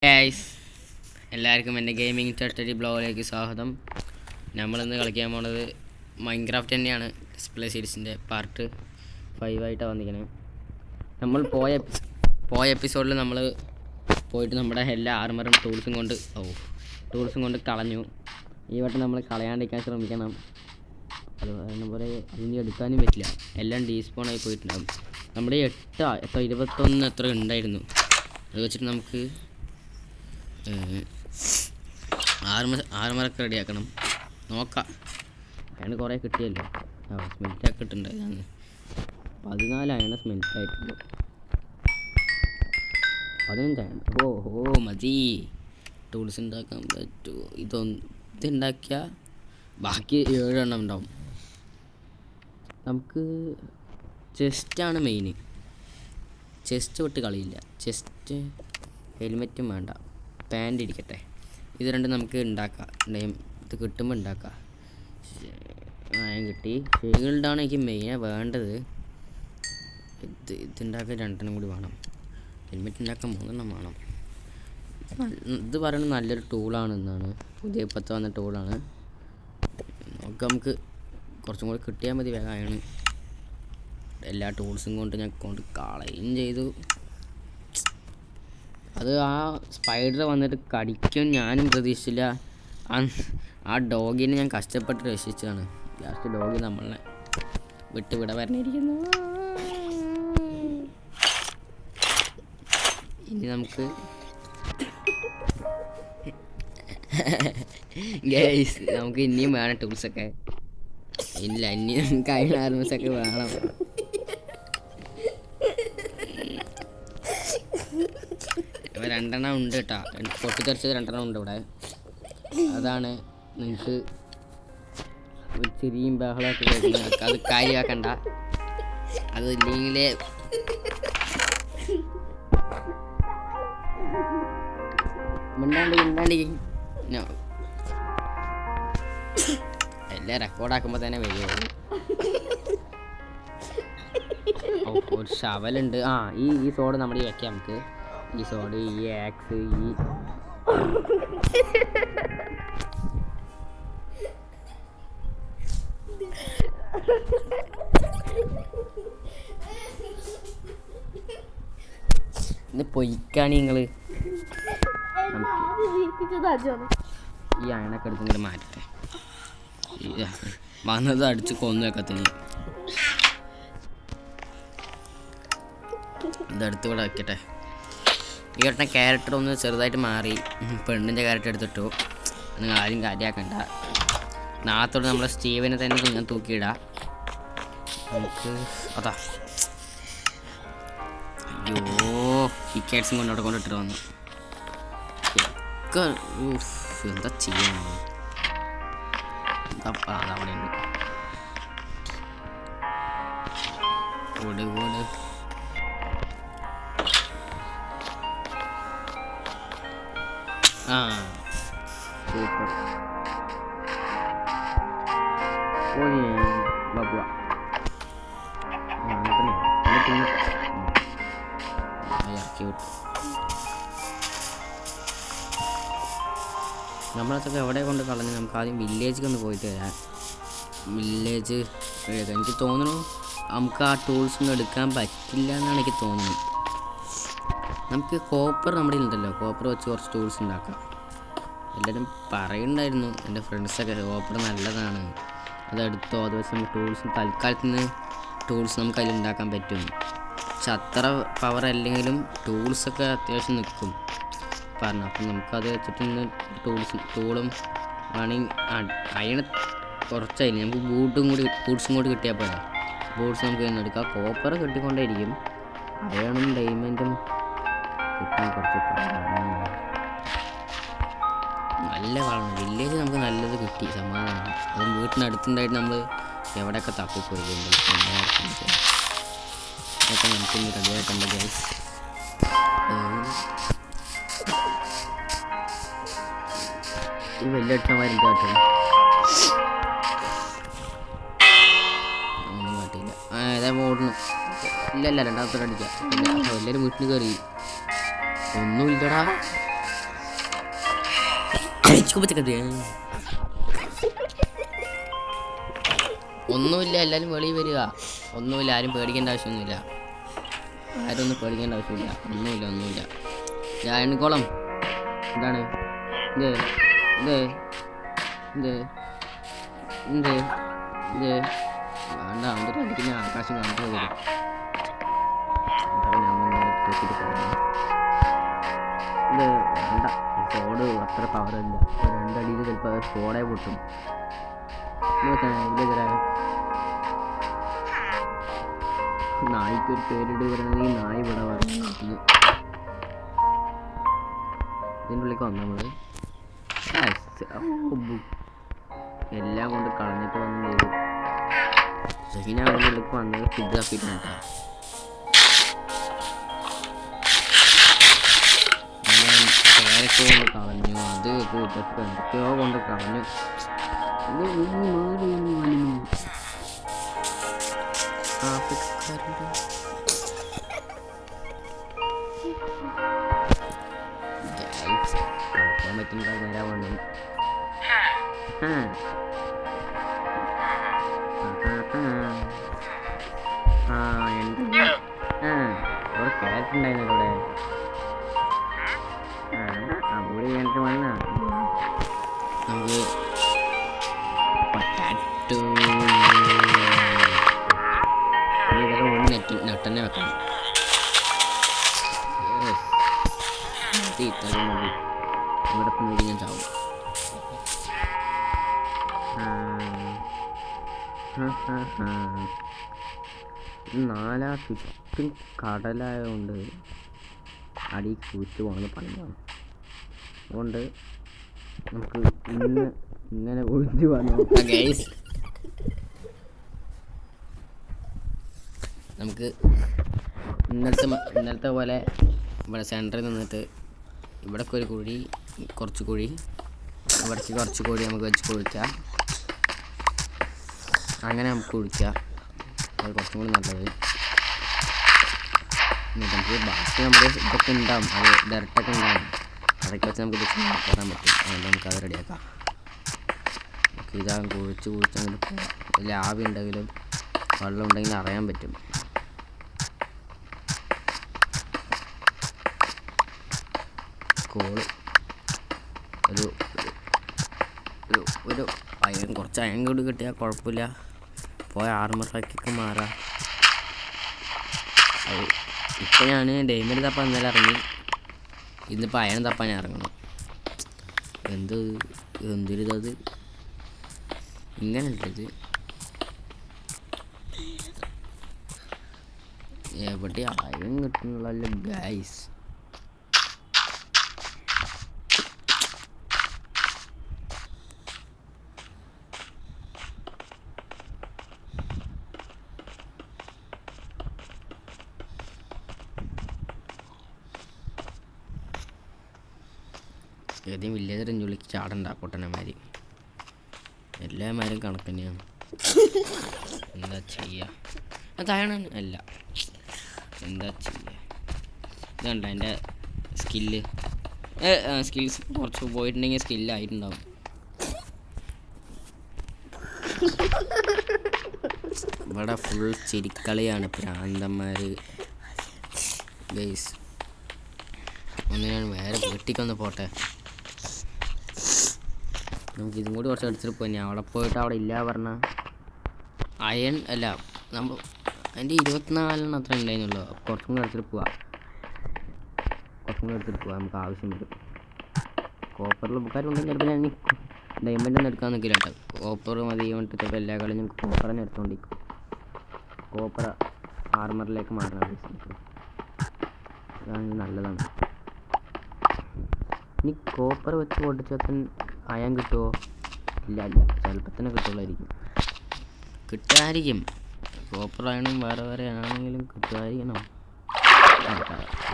Guys, എല്ലാവർക്കും എൻ്റെ gaming study ബ്ലോഗിലേക്ക് സ്വാഗതം. നമ്മളിന്ന് കളിക്കാൻ പോണത് മൈൻക്രാഫ്റ്റ് തന്നെയാണ്. ഡിസ്പ്ലേ സീരീസിൻ്റെ പാർട്ട് 5 ആയിട്ടാണ് വന്നിരിക്കുന്നത്. നമ്മൾ പോയ എപ്പിസോഡിൽ നമ്മൾ പോയിട്ട് നമ്മുടെ എല്ലാ ആർമറും ടൂൾസും കൊണ്ട് കളഞ്ഞു. ഈ വട്ടം നമ്മൾ കളയാണ്ടിരിക്കാൻ ശ്രമിക്കണം. അതുപോലെ അതിന് എടുക്കാനും പറ്റില്ല, എല്ലാം ഡീസ്പോണായി പോയിട്ടുണ്ടാകും. നമ്മുടെ 21 എത്ര ഉണ്ടായിരുന്നു. അത് വെച്ചിട്ട് നമുക്ക് ആർമറൊക്കെ റെഡിയാക്കണം. നോക്കാം, അതിന് കുറേ കിട്ടിയല്ലോ. സ്മെൽറ്റൊക്കെ ഇട്ടുണ്ടായിരുന്നു. 14 സ്മെൽറ്റ് ആയിട്ടുള്ളൂ. 15 ഓഹോ മതി. ടൂൾസ് ഉണ്ടാക്കാൻ പറ്റുമോ? ഇതുണ്ടാക്കിയാൽ ബാക്കി 7 എണ്ണം ഉണ്ടാവും. നമുക്ക് ചെസ്റ്റാണ് മെയിൻ. ചെസ്റ്റ് വിട്ട് കളിയില്ല. ചെസ്റ്റ് ഹെൽമെറ്റും വേണ്ട, പാൻറ് ഇരിക്കട്ടെ. ഇത് രണ്ടും നമുക്ക് ഉണ്ടാക്കാം. ഇത് കിട്ടുമ്പോൾ ഉണ്ടാക്കാം. കിട്ടി. ഷീൽഡാണ് എനിക്ക് മെയിനാണ് വേണ്ടത്. ഇതുണ്ടാക്കാൻ 2 കൂടി വേണം. ഹെൽമെറ്റ് ഉണ്ടാക്കാൻ 3 വേണം. ഇത് പറയുന്നത് നല്ലൊരു ടൂളാണെന്നാണ്, പുതിയ ഇപ്പോഴത്തെ വന്ന ടൂളാണ്. നമുക്ക് കുറച്ചും കൂടി കിട്ടിയാൽ മതി. വേഗമാണ് എല്ലാ ടൂൾസും കൊണ്ട് ഞാൻ കളയും ചെയ്തു. അത് ആ സ്പൈഡർ വന്നിട്ട് കടിക്കും ഞാനും പ്രതീക്ഷിച്ചില്ല. ആ ഡോഗിനെ ഞാൻ കഷ്ടപ്പെട്ട് രക്ഷിച്ചതാണ്. ലാസ്റ്റ് ഡോഗി നമ്മളെ വിട പറഞ്ഞിരിക്കുന്നു. ഇനി നമുക്ക് ഗൈസ്, നമുക്ക് ഇനിയും വേണം ടൂൾസൊക്കെ. ഇല്ല, ഇനി നമുക്ക് അതിന് ആർമസൊക്കെ വേണം. രണ്ടെണ്ണം ഉണ്ട് കേട്ടോ. പൊട്ടിത്തെറിച്ചത് 2 ഉണ്ട് ഇവിടെ. അതാണ് നിങ്ങൾക്ക് ഒരു ചെറിയും ബഹളമൊക്കെ കേൾക്കുന്നത്. അത് കാര്യമാക്കണ്ട. അത് ഇല്ലെങ്കിൽ മിണ്ടാണ്ടി എല്ലാം റെക്കോർഡാക്കുമ്പോൾ തന്നെ വരുമോ? ഒരു ഷവലുണ്ട്. ഈ സോഡ് നമ്മുടെ വെക്കാം. നമുക്ക് ഈ സോഡ്, ഈ ആക്സ്, ഇന്ന് പൊയ്ക്കാണ് നിങ്ങള്. ഈ അയണൊക്കെ എടുത്ത് ഇങ്ങനെ മാറ്റട്ടെ. വന്നത് അടിച്ച് കൊന്നു വെക്കത്തിന്. ഇതെടുത്ത് ഇവിടെ വയ്ക്കട്ടെ. ഈ വട്ടം ക്യാരക്ടർ ഒന്ന് ചെറുതായിട്ട് മാറി. പെണ്ണിൻ്റെ ക്യാരക്ടർ എടുത്തിട്ടു. നിങ്ങൾ ആരും കാര്യമാക്കണ്ട. നാളത്തോടെ നമ്മളെ സ്റ്റീവനെ തന്നെ ഞാൻ തൂക്കിയിടാം. നമുക്ക് അതാ. അയ്യോ, ഈ ക്യാറ്റ്സും കൊണ്ടിട്ട് വന്നു. എന്താ ചെയ്യണം? അതവിടെ ഉണ്ട്. ഓട് സൂപ്പർ. ബബുവ നമ്മളതൊക്കെ എവിടെ കൊണ്ട് കളഞ്ഞ് നമുക്ക് ആദ്യം വില്ലേജിൽ ഒന്ന് പോയിട്ട് വരാം. വില്ലേജ് എനിക്ക് തോന്നുന്നു നമുക്ക് ആ ടൂൾസ് ഒന്നും എടുക്കാൻ പറ്റില്ല എന്നാണ് എനിക്ക് തോന്നുന്നത്. നമുക്ക് കോപ്പർ നമ്മുടെ ഉണ്ടല്ലോ, കോപ്പർ വെച്ച് കുറച്ച് ടൂൾസ് ഉണ്ടാക്കാം. എല്ലാവരും പറയുന്നുണ്ടായിരുന്നു, എൻ്റെ ഫ്രണ്ട്സൊക്കെ കോപ്പർ നല്ലതാണ്, അതെടുത്തോ, അത് വെച്ച് നമുക്ക് തൽക്കാലത്തിന് ടൂൾസ് നമുക്ക് അതിൽ ഉണ്ടാക്കാൻ പറ്റും. പക്ഷെ അത്ര പവർ അല്ലെങ്കിലും ടൂൾസൊക്കെ അത്യാവശ്യം നിൽക്കും പറഞ്ഞു. അപ്പം നമുക്കത് വെച്ചിട്ടൊന്ന് ടൂളും വേണമെങ്കിൽ അയണ് കുറച്ചായില്ല. നമുക്ക് ബൂട്ട്സും കൂടി കിട്ടിയാൽ പോലെ. ബൂട്ട്സ് നമുക്ക് ഇന്ന് എടുക്കാം. കോപ്പർ കിട്ടിക്കൊണ്ടേയിരിക്കും. അയണും ഡയമണ്ടും കിട്ടാൻ കുറച്ച് നല്ല വളമാണ്. വില്ലേജ് നമുക്ക് നല്ലത് കിട്ടി, സമാധാനം. അതും വീട്ടിനടുത്തുണ്ടായിട്ട് നമ്മൾ എവിടെയൊക്കെ തപ്പിപ്പോയി. അതൊക്കെ നമുക്കിന്ന് റെഡിയാക്കണ്ട ഗൈസ്. ഈ വലിയ അടിച്ചമാരും കേട്ടോ ഒന്നും കാട്ടിയില്ല. ഏതാ ഓടണം. ഇല്ല രണ്ടാമത്തെ അടിക്കാം. എല്ലാവരും വീട്ടിൽ കയറി. ഒന്നുമില്ലടാ. ഒന്നുമില്ല, എല്ലാവരും വെളിയിൽ വരിക. ഒന്നുമില്ല, ആരും പേടിക്കേണ്ട ആവശ്യമൊന്നുമില്ല. ആരും ഒന്നും പേടിക്കേണ്ട ആവശ്യമില്ല. ഒന്നുമില്ല. ജായണിക്കോളം എന്താണ് ഇത് ഇത് ഇത് ഇത് ഇത് വേണ്ട. അവൻ്റെ അടിക്കുന്ന ആകാശം കണ്ടു വരും. ഇത് വേണ്ട. സോഡ് അത്ര പവറില്ല. 2 അടിയിൽ ചിലപ്പോൾ സോഡേ പൊട്ടും. നായ്ക്കൊരു പേരിട്ട് പറയുന്നത് ഈ നായ് ഇവിടെ പറഞ്ഞു. ഇതിൻ്റെ ഉള്ളിലേക്ക് വന്നു നമ്മൾ എല്ലാം കൊണ്ട് കളഞ്ഞിട്ട് വന്നു ചെയ്തു. ഷഹീന അവരുടെ ഉള്ളിലേക്ക് വന്നത് ഫുഡ് തപ്പിട്ടുണ്ട്. പേരൊക്കെ കൊണ്ട് കളഞ്ഞു, അത് ഇതൊക്കെ എന്തൊക്കെയോ കൊണ്ട് കളഞ്ഞു. കളിക്കാൻ പറ്റുന്ന നേരം വന്നു. അവിടെ ക്യാരറ്റ് ഉണ്ടായിരുന്നു. അവിടെ അവിടെ ക്യാരറ്റ് വന്ന നമുക്ക് പൊട്ടാറ്റോ ഇതൊക്കെ നെട്ടന്നെ വെക്കണം. ഇവിടെ പോയി ഞാൻ ചാവും. നാലാ ചുറ്റും കടലായതുകൊണ്ട് അടി കൂറ്റ് പോകുന്നത് പണിയാണ്. അതുകൊണ്ട് നമുക്ക് ഇങ്ങനെ ഒഴിഞ്ഞു വന്നു. നമുക്ക് ഇന്നലത്തെ പോലെ ഇവിടെ സെൻറ്ററിൽ നിന്നിട്ട് ഇവിടേക്ക് ഒരു കുഴി, കുറച്ച് കുഴി, ഇവിടേക്ക് കുറച്ച് കുഴി നമുക്ക് വെച്ച് കുഴിക്കാം. അങ്ങനെ നമുക്ക് കുഴിക്കാം. അത് കുറച്ചും കൂടി നല്ലത്. നമുക്ക് ബാക്കി നമുക്ക് ഇതൊക്കെ ഉണ്ടാവും, അത് ഡയറക്റ്റൊക്കെ ഉണ്ടാവും. അതൊക്കെ വെച്ച് നമുക്ക് ഇത് കയറാൻ പറ്റും. അതുകൊണ്ട് നമുക്കത് റെഡിയാക്കാം. നമുക്ക് ഇതാ കുഴിച്ച് അങ്ങോട്ട് ലാവി ഉണ്ടെങ്കിലും വെള്ളം ഉണ്ടെങ്കിലും അറിയാൻ പറ്റും. കോള് ഒരു കുറച്ച് അയൺ കൂടി കിട്ടിയാൽ കുഴപ്പമില്ല. പോയ ആർമറാക്കിയൊക്കെ മാറാം. അത് ഇപ്പം ഞാൻ ഡൈമണ്ട് തപ്പാൻ ഇന്നലെ ഇറങ്ങി. ഇന്നിപ്പോൾ അയൺ തപ്പാൻ ഇറങ്ങണം. എന്തൊരിതത് ഇങ്ങനെയുള്ളത്. എവിടെ അയൺ കിട്ടുന്നുള്ളല്ലോ ഗൈസ്. ഏതെങ്കിലും വില്ലേജറിൻ്റെ ഉള്ളിൽ ചാടണ്ട പൊട്ടനമാര്. എല്ലാമാരും കണക്ക് തന്നെയാണ്. എന്താ ചെയ്യുക? അതാണ് അല്ല, എന്താ ചെയ്യുക? ഇതുണ്ട എൻ്റെ സ്കിൽസ് കുറച്ച് പോയിട്ടുണ്ടെങ്കിൽ സ്കില്ലായിട്ടുണ്ടാവും. ഇവിടെ ഫുൾ ചിരിക്കളിയാണ്, പ്രാന്തന്മാർ ഗൈസ്. ഒന്ന് ഞാൻ വേറെ വീട്ടിക്കൊന്ന് പോട്ടെ. നമുക്ക് ഇതും കൂടി കുറച്ച് എടുത്തിട്ട് പോയി. അവിടെ പോയിട്ട് അവിടെ ഇല്ല പറഞ്ഞാൽ അയൺ അല്ല, നമ്മൾ അതിൻ്റെ 24 അത്ര ഉണ്ടായിരുന്നുള്ളൂ. കുറച്ചും കൂടി എടുത്തിട്ട് പോവാം. നമുക്ക് ആവശ്യം വരും. കോപ്പറിൽ ബുക്കാരുണ്ടെങ്കിൽ ചിലപ്പോൾ ഞാൻ ഡയമണ്ട് ഒന്നും എടുക്കാൻ നിൽക്കില്ല കേട്ടോ. കോപ്പർ മതി പറഞ്ഞിട്ട് ചിലപ്പോൾ എല്ലാ കളിയും കോപ്പർ തന്നെ എടുത്തുകൊണ്ടിരിക്കും. കോപ്പർ ആർമറിലേക്ക് മാറണം. അതാണ് നല്ലതാണ്. ഇനി കോപ്പർ വെച്ച് പൊട്ടിച്ചാൽ അയൺ കിട്ടുമോ? ഇല്ല, ചിലപ്പോൾ തന്നെ കിട്ടുമായിരിക്കും. കോപ്പർ ആയണം വേറെ ആണെങ്കിലും കിട്ടുമായിരിക്കണം.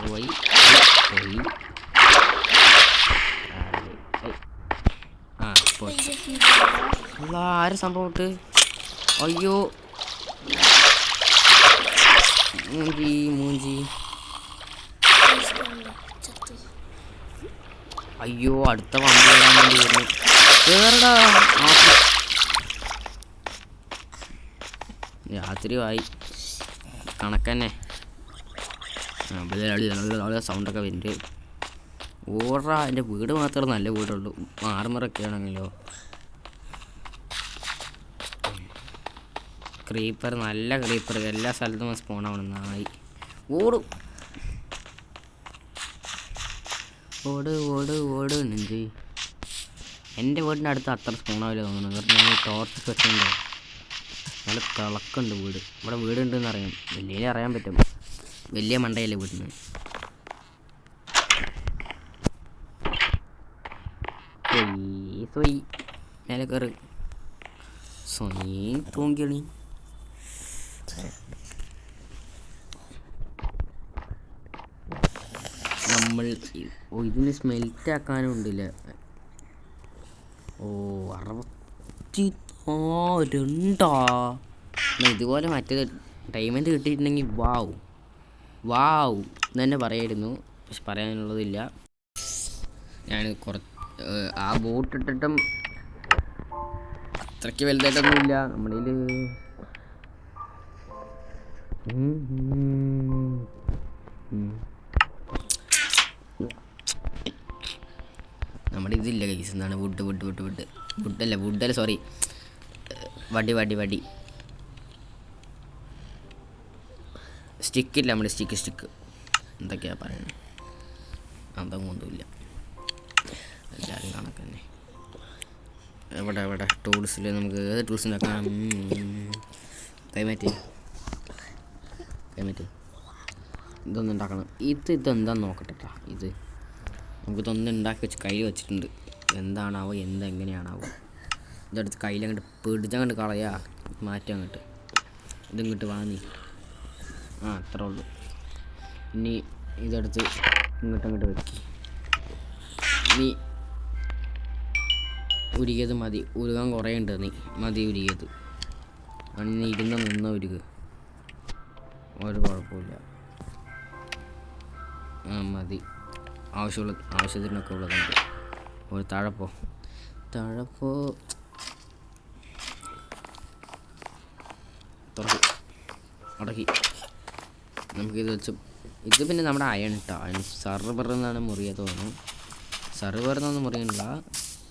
പോയി ആരും സംഭവം ഇട്ട്. അയ്യോ മൂഞ്ചി അയ്യോ അടുത്ത വണ്ടി വരാൻ വേണ്ടി വരുന്നു. കേറടാ. രാത്രിയായി കണക്കന്നെ. സൗണ്ടൊക്കെ വരുന്നുണ്ട്. ഓടാ. എൻ്റെ വീട് മാത്രമേ നല്ല വീടുള്ളൂ. ആർമറൊക്കെ ആണെങ്കിലോ. ക്രീപ്പർ, നല്ല ക്രീപ്പർ എല്ലാ സ്ഥലത്തും സ്പോണാവണം. നായി ഓടും. ഓട് ഓട് ഓട് നെഞ്ച്. എൻ്റെ വീടിൻ്റെ അടുത്ത് അത്ര സ്പോണാവില്ല തോന്നുന്നു. കാരണം ഞാൻ ടോർച്ച് വെച്ചിട്ടുണ്ട്. നല്ല തിളക്കുണ്ട് വീട്. ഇവിടെ വീടുണ്ടെന്ന് അറിയാം. വലിയ അറിയാൻ പറ്റും. വലിയ മണ്ടയല്ലേ വീട്ടിന്. സൊയ് മേലെ കയറ്. സൊയ് തൂങ്കിളി. നമ്മൾ ഇതിന് സ്മെൽറ്റ് ആക്കാനും ഉണ്ടല്ല. 62 ഇതുപോലെ മറ്റേ ഡയമണ്ട് കിട്ടിയിട്ടുണ്ടെങ്കിൽ വാവ് വാവ് എന്ന് തന്നെ പറയായിരുന്നു. പക്ഷെ പറയാനുള്ളതില്ല. ഞാൻ ആ ബോട്ട് ഇട്ടിട്ടും അത്രയ്ക്ക് വലുതായിട്ടൊന്നുമില്ല നമ്മുടെ നമ്മുടെ ഇതില്ല കൈസ്. എന്താണ് വുഡല്ല സോറി, വടി സ്റ്റിക്കില്ല. നമ്മുടെ സ്റ്റിക്ക് എന്തൊക്കെയാ പറയണേ. അതൊന്നും ഒന്നുമില്ല. എല്ലാവരും കണക്കന്നെ. എവിടെ ടൂൾസിൽ നമുക്ക് ഏത് ടൂൾസ് ഉണ്ടാക്കാം? കൈമാറ്റി ഇതൊന്നും ഉണ്ടാക്കണം. ഇതെന്താന്ന് നോക്കട്ടെ. ഇത് നമുക്കിതൊന്നും ഉണ്ടാക്കി വെച്ച് കയ്യിൽ വെച്ചിട്ടുണ്ട്. എന്താണാവോ എങ്ങനെയാണാവോ. ഇതെടുത്ത് കയ്യിലങ്ങോട്ട് പിടിച്ചങ്ങോട്ട് കളയാ. മാറ്റാം അങ്ങോട്ട്. ഇതിങ്ങോട്ട് വാങ്ങി. അത്രേ ഉള്ളൂ. ഇനി ഇതെടുത്ത് ഇങ്ങോട്ട് വെക്കി. നീ ഉരുകിയത് മതി. ഉരുകാൻ കുറേ ഉണ്ട്. മതി ഉരുകിയത്. അന്ന് നിന്ന് ഉരുക. ഒരു കുഴപ്പമില്ല. മതി. ആവശ്യത്തിനൊക്കെ ഉള്ളതുണ്ട്. ഒരു താഴപ്പോ അടക്കി. നമുക്കിത് വെച്ച് ഇത് പിന്നെ നമ്മുടെ അയൺ സർവറിൽ നിന്നാണ് മുറിയ തോന്നുന്നു. സർവറിൽ നിന്നൊന്നും മുറിയണില്ല.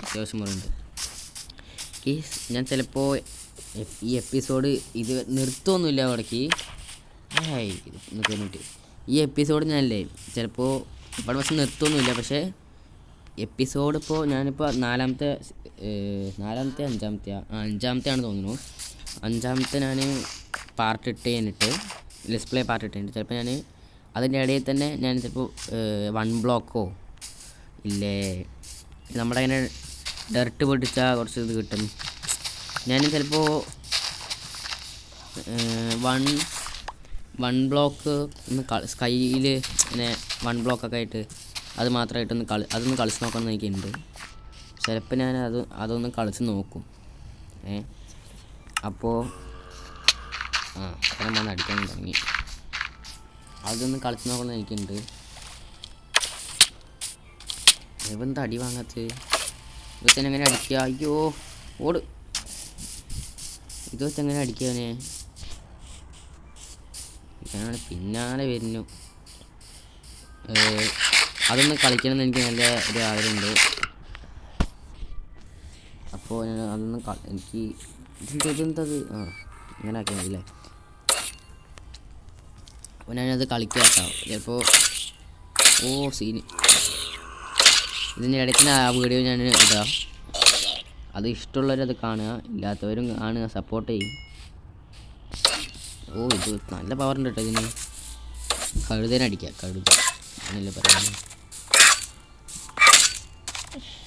അത്യാവശ്യം മുറിയുണ്ട്. ഞാൻ ചിലപ്പോൾ ഈ എപ്പിസോഡ് ഇത് നിർത്തുമൊന്നുമില്ല. ഇടയ്ക്ക് നിന്നിട്ട് ഈ എപ്പിസോഡ് ഞാനല്ലേ ചിലപ്പോൾ ഇവിടെ പക്ഷെ നിർത്തുമൊന്നുമില്ല. പക്ഷേ എപ്പിസോഡ് ഇപ്പോൾ ഞാനിപ്പോൾ നാലാമത്തെ അഞ്ചാമത്തെയാണ് തോന്നുന്നു. അഞ്ചാമത്തെ ഞാൻ പാർട്ട് ഇട്ട് കഴിഞ്ഞിട്ട് ഡിസ്പ്ലേ പാർട്ട് ഇട്ട് കഴിഞ്ഞിട്ട് ചിലപ്പോൾ ഞാൻ അതിൻ്റെ ഇടയിൽ തന്നെ ഞാൻ ചിലപ്പോൾ 1 ബ്ലോക്കോ ഇല്ലേ നമ്മുടെ അങ്ങനെ ഡർട്ട് പൊട്ടിച്ചാൽ കുറച്ച് ഇത് കിട്ടും. ഞാൻ ചിലപ്പോൾ 1 ബ്ലോക്ക് ഒന്ന് സ്കൈയിൽ ഇങ്ങനെ 1 ബ്ലോക്കൊക്കെ ആയിട്ട് അത് മാത്രമായിട്ടൊന്ന് അതൊന്ന് കളിച്ച് നോക്കണം എന്ന് എനിക്കുണ്ട്. ചിലപ്പോൾ ഞാൻ അതൊന്ന് കളിച്ച് നോക്കും. അപ്പോൾ അത്രയും വന്ന് അടിക്കാൻ തുടങ്ങി. അതൊന്ന് കളിച്ച് നോക്കണം എന്ന് എനിക്കുണ്ട്. ഇവന്താ അടി വാങ്ങാത്തത്? ഇത് വെച്ചാൽ എങ്ങനെ അടിക്കുക? അയ്യോ ഓട്. ഇത് വെച്ച് എങ്ങനെ അടിക്കാനെ? ഞാൻ പിന്നാലെ വരുന്നു. അതൊന്ന് കളിക്കണമെന്ന് എനിക്ക് നല്ല ഒരു ആഗ്രഹമുണ്ട്. അപ്പോൾ ഞാൻ അതൊന്ന് എനിക്ക് ഇതെന്തത് ഇങ്ങനെ ആക്കിയാൽ മതി അല്ലേ? അപ്പോൾ ഞാനത് കളിക്കാം. ചിലപ്പോൾ സീന് ഇതിൻ്റെ ഇടയ്ക്ക് ആ വീഡിയോ ഞാൻ ഇടാം. അത് ഇഷ്ടമുള്ളവരത് കാണുക, ഇല്ലാത്തവരും കാണുക, സപ്പോർട്ട് ചെയ്യും. ഇത് നല്ല പവർ ഉണ്ട് കേട്ടോ ഇതിന്. കഴുതേനടിക്കാം. അങ്ങനല്ലേ പറയുന്നത്.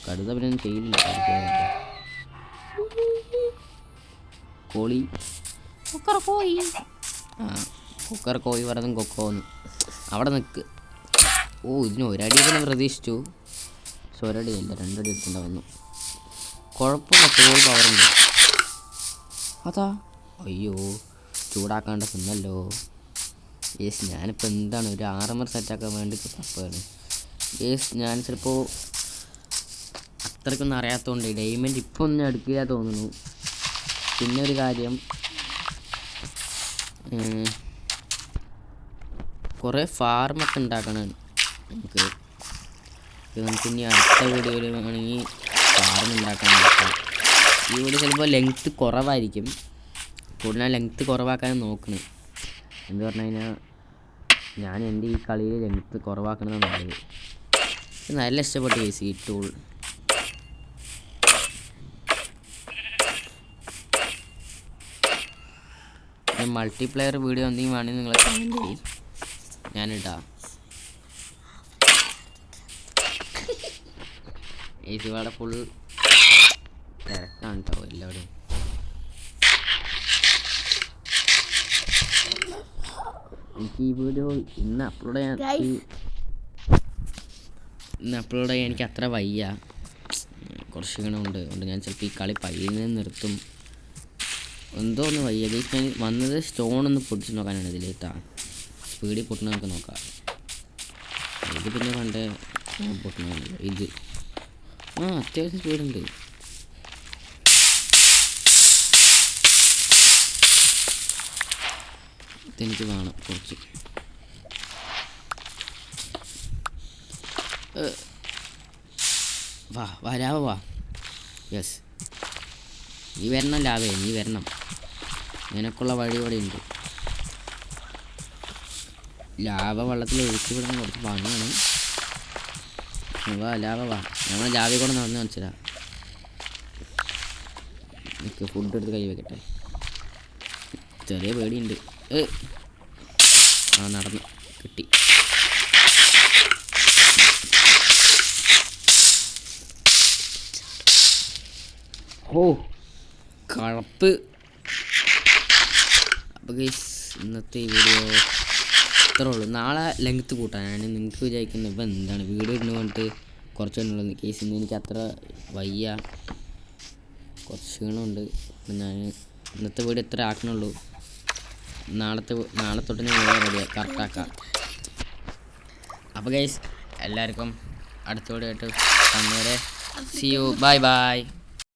കഴുത പിന്നെ ചെയ്യില്ല. കോഴി കുക്കർ കോഴി പറഞ്ഞതും കൊക്കോന്ന് അവിടെ നിൽക്ക്. ഇതിന് ഒരടിയൊക്കെ ഞാൻ പ്രതീക്ഷിച്ചു. പക്ഷെ ഒരടിയല്ല 2 അടി എടുത്തിട്ടുണ്ടാവുന്നു. കുഴപ്പമില്ല. തോൾ പവറുണ്ട്. അതാ അയ്യോ ചൂടാക്കാണ്ട് തിന്നല്ലോ. ഞാനിപ്പോൾ എന്താണ് ഒരു ആർമർ സെറ്റാക്കാൻ വേണ്ടി തപ്പാണ്. ഞാൻ ചിലപ്പോൾ അത്രയ്ക്കൊന്നും അറിയാത്തതുകൊണ്ട് ഡയമണ്ട് ഇപ്പോൾ ഒന്നും എടുക്കില്ല തോന്നുന്നു. പിന്നെ ഒരു കാര്യം, കുറേ ഫാർമൊക്കെ ഉണ്ടാക്കണം നമുക്ക്. ഇനി അടുത്ത വീഡിയോയിൽ വേണമെങ്കിൽ ഫാർം ഉണ്ടാക്കാൻ നോക്കാം. ഈ വീഡിയോ ചിലപ്പോൾ ലെങ്ത്ത് കുറവായിരിക്കും. കൂടുതൽ ലെങ്ത്ത് കുറവാക്കാൻ നോക്കണം. എന്ന് പറഞ്ഞു കഴിഞ്ഞാൽ ഞാൻ എൻ്റെ ഈ കളിയിൽ ലെങ്ത്ത് കുറവാക്കണമെന്നാണ് നല്ലത്. നല്ല ഇഷ്ടപ്പെട്ടു കേസ് ഈ ടൂൾ. മൾട്ടിപ്ലെയർ വീഡിയോ എന്തെങ്കിലും വേണമെങ്കിൽ നിങ്ങൾ കമൻറ്റ് ചെയ്യും, ഞാനിടാം. ഇവിടെ ഫുൾ തിരക്കാണ് കേട്ടോ എല്ലാവരും. എനിക്ക് ഈ വീഡിയോ ഇന്ന് അപ്ലോഡ് ചെയ്യാൻ എനിക്ക് അത്ര വയ്യ, കുറച്ച് ഗണമുണ്ട്. അതുകൊണ്ട് ഞാൻ ചിലപ്പോൾ ഈ കളി പയ്യെ നിർത്തും. എന്തോ ഒന്ന് വയ്യ. ഞാൻ വന്നത് സ്റ്റോണൊന്ന് പൊട്ടിച്ച് നോക്കാനാണ് ഇതിലേട്ടാ. സ്പീഡിൽ പൊട്ടുന്ന നമുക്ക് നോക്കാം. ഇത് പിന്നെ പണ്ടേ പൊട്ടുന്നില്ല. ഇത് അത്യാവശ്യം സ്പീഡുണ്ട്. ഇതെനിക്ക് വേണം കുറച്ച്. വാ ലാവ വാ. യെസ്, നീ വരണം ലാവേ, നീ വരണം. നിനക്കുള്ള വഴി ഇവിടെ ഉണ്ട്. ലാവ വെള്ളത്തിൽ ഒഴിച്ചു വിടാൻ കുറച്ച് പണിയാണ്. വാ ലാവ വാ, നമ്മൾ ലാവയെ കൂടെ നടന്ന് കാണിച്ചതാ. എനിക്ക് ഫുഡ് എടുത്ത് കൈ വെക്കട്ടെ. ചെറിയ പേടിയുണ്ട്. നടന്നു കിട്ടി. ഓ കഴപ്പ്. അപ്പോൾ ഗൈസ് ഇന്നത്തെ ഈ വീഡിയോ ഇത്രേ ഉള്ളൂ. നാളെ ലെങ്ത്ത് കൂട്ടാൻ ഞാൻ നിങ്ങൾക്ക് വിചാരിക്കുന്നത് ഇപ്പം എന്താണ് വീഡിയോ ഇടുന്ന പറഞ്ഞിട്ട് കുറച്ച് എണ്ണുള്ളൂ. കേസ് ഇന്ന് എനിക്ക് അത്ര വയ്യ, കുറച്ച് ക്ഷീണമുണ്ട്. അപ്പം ഞാൻ ഇന്നത്തെ വീഡിയോ ഇത്ര ആക്കണുള്ളൂ. നാളെ തൊട്ട് ഞാൻ റെഡി കറക്റ്റാക്കാം. അപ്പോൾ ഗൈസ് എല്ലാവർക്കും അടുത്ത വീഡിയോ ആയിട്ട് കാണുന്നവരെ സീ യു, ബൈ ബൈ.